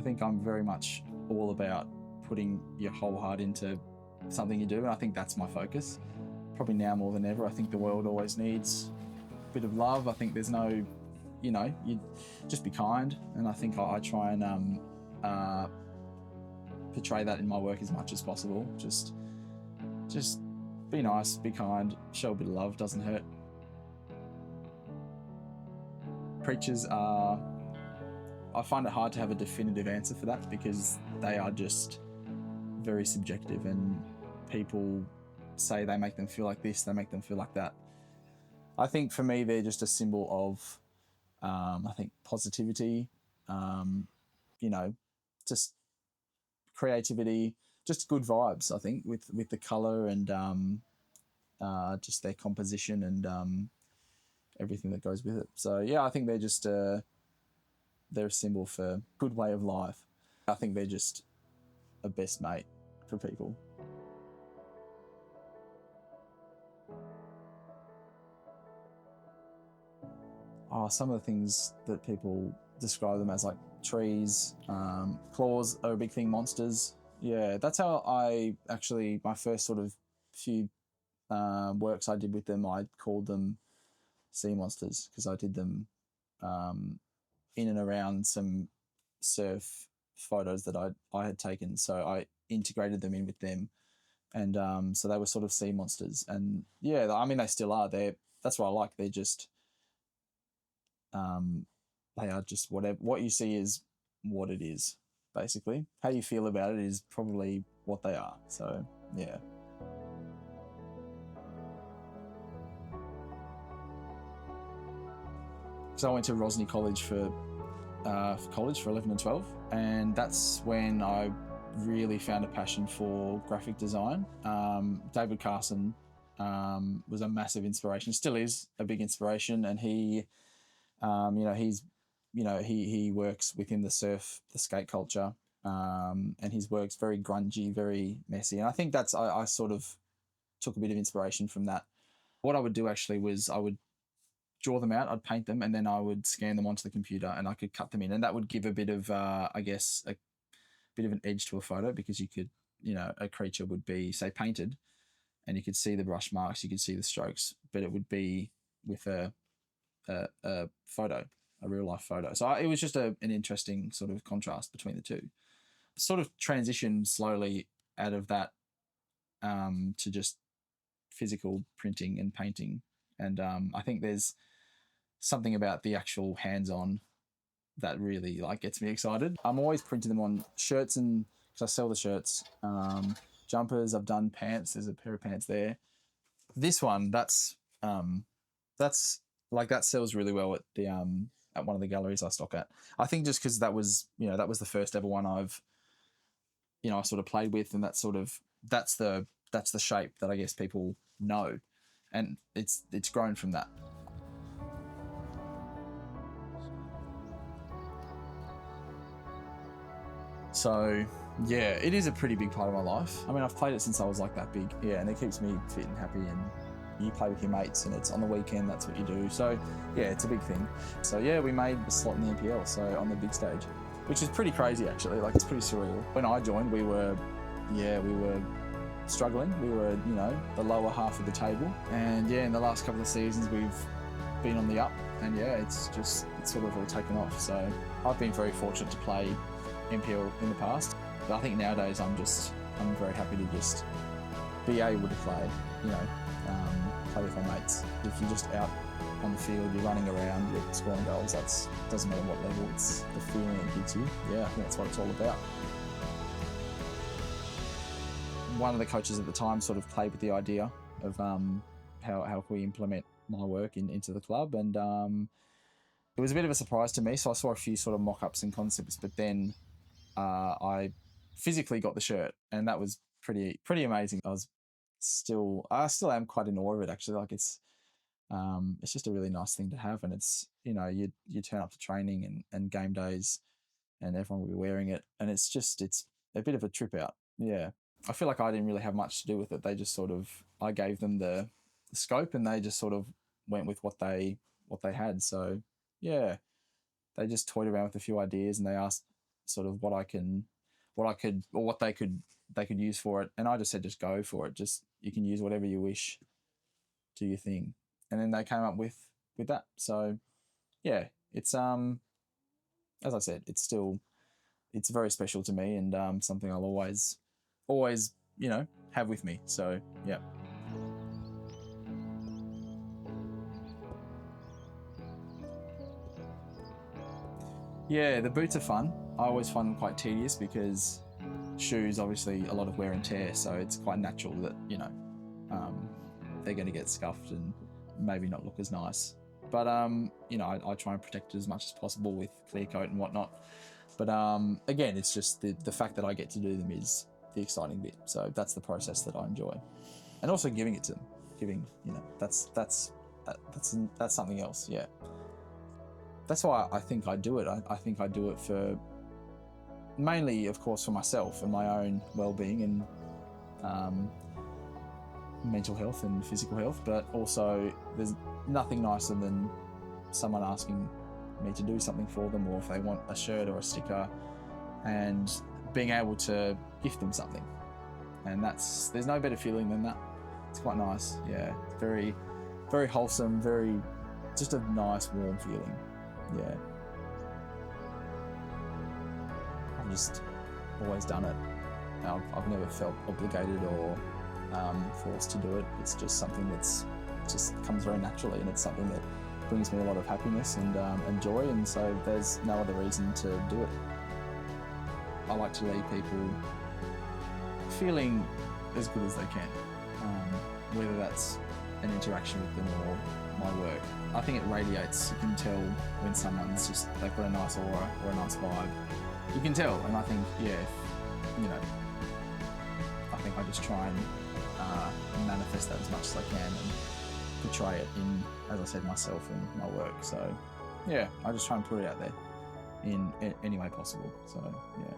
think I'm very much all about putting your whole heart into something you do, and I think that's my focus. Probably now more than ever, I think the world always needs a bit of love. I think there's no, you just be kind, and I think I try and portray that in my work as much as possible. Just be nice, be kind, show a bit of love, doesn't hurt. Creatures are, I find it hard to have a definitive answer for that because they are just very subjective, and people say they make them feel like this, they make them feel like that. I think for me, they're just a symbol of, I think, positivity, just creativity, just good vibes, I think, with the colour and just their composition and everything that goes with it. So, yeah, I think they're just they're a symbol for good way of life. I think they're just a best mate for people. Some of the things that people describe them as, like trees, claws are a big thing, monsters. Yeah, that's how my first sort of few works I did with them, I called them sea monsters because I did them in and around some surf photos that I had taken. So I integrated them in with them, and so they were sort of sea monsters. And yeah, I mean, they still are. That's what I like. They're just they are just whatever. What you see is what it is, basically. How you feel about it is probably what they are. So yeah. So I went to Rosny College for 11 and 12, and that's when I really found a passion for graphic design. David Carson was a massive inspiration, still is a big inspiration, and he works within the skate culture, and his work's very grungy, very messy, and I think I sort of took a bit of inspiration from that. What I would do actually was I would draw them out, I'd paint them, and then I would scan them onto the computer and I could cut them in, and that would give a bit of I guess a bit of an edge to a photo, because you could, a creature would be, say, painted, and you could see the brush marks, you could see the strokes, but it would be with a photo, a real life photo. So it was just an interesting sort of contrast between the two. Sort of transitioned slowly out of that to just physical printing and painting, and I think there's something about the actual hands-on that really gets me excited. I'm always printing them on shirts, and because I sell the shirts, jumpers. I've done pants. There's a pair of pants there. This one, that's that sells really well at one of the galleries I stock at. I think just because that was the first ever one I've I sort of played with, and that's the shape that I guess people know, and it's grown from that. So yeah, it is a pretty big part of my life. I mean, I've played it since I was that big. Yeah, and it keeps me fit and happy, and you play with your mates, and it's on the weekend, that's what you do. So yeah, it's a big thing. So yeah, we made a slot in the NPL, so on the big stage, which is pretty crazy actually. It's pretty surreal. When I joined, we were struggling. We were, the lower half of the table. And yeah, in the last couple of seasons, we've been on the up, and yeah, it's sort of all taken off. So I've been very fortunate to play NPL in the past, but I think nowadays I'm very happy to just be able to play, play with my mates. If you're just out on the field, you're running around, you're scoring goals, doesn't matter what level, it's the feeling it gives you. Yeah, I think that's what it's all about. One of the coaches at the time sort of played with the idea of how can we implement my work into the club, and it was a bit of a surprise to me. So I saw a few sort of mock-ups and concepts, but then I physically got the shirt, and that was pretty amazing. I still am quite in awe of it actually. It's just a really nice thing to have, and it's you turn up to training and game days, and everyone will be wearing it, and it's a bit of a trip out. Yeah, I feel like I didn't really have much to do with it. They just I gave them the scope, and they just sort of went with what they had. So yeah, they just toyed around with a few ideas, and they asked sort of what I could, or what they could use for it. And I just said, just go for it. Just, you can use whatever you wish, do your thing. And then they came up with that. So yeah, it's as I said, it's very special to me, and something I'll always have with me. So yeah. Yeah, the boots are fun. I always find them quite tedious because shoes, obviously, a lot of wear and tear, so it's quite natural that um, they're going to get scuffed and maybe not look as nice. But I try and protect it as much as possible with clear coat and whatnot. But again, it's just the fact that I get to do them is the exciting bit. So that's the process that I enjoy, and also giving it to them. That's something else. Yeah, that's why I think I do it. I think I do it for mainly, of course, for myself and my own well-being and mental health and physical health, but also there's nothing nicer than someone asking me to do something for them, or if they want a shirt or a sticker, and being able to gift them something. And there's no better feeling than that. It's quite nice. Yeah, very, very wholesome, very, just a nice warm feeling. Yeah, I've just always done it. I've never felt obligated or forced to do it. It's just something that's just comes very naturally, and it's something that brings me a lot of happiness and joy, and so there's no other reason to do it. I like to leave people feeling as good as they can, whether that's an interaction with them or my work. I think it radiates. You can tell when someone's just, they've got a nice aura or a nice vibe. You can tell, and I think, I think I just try and manifest that as much as I can and portray it in, as I said, myself and my work. So yeah, I just try and put it out there in any way possible. So yeah.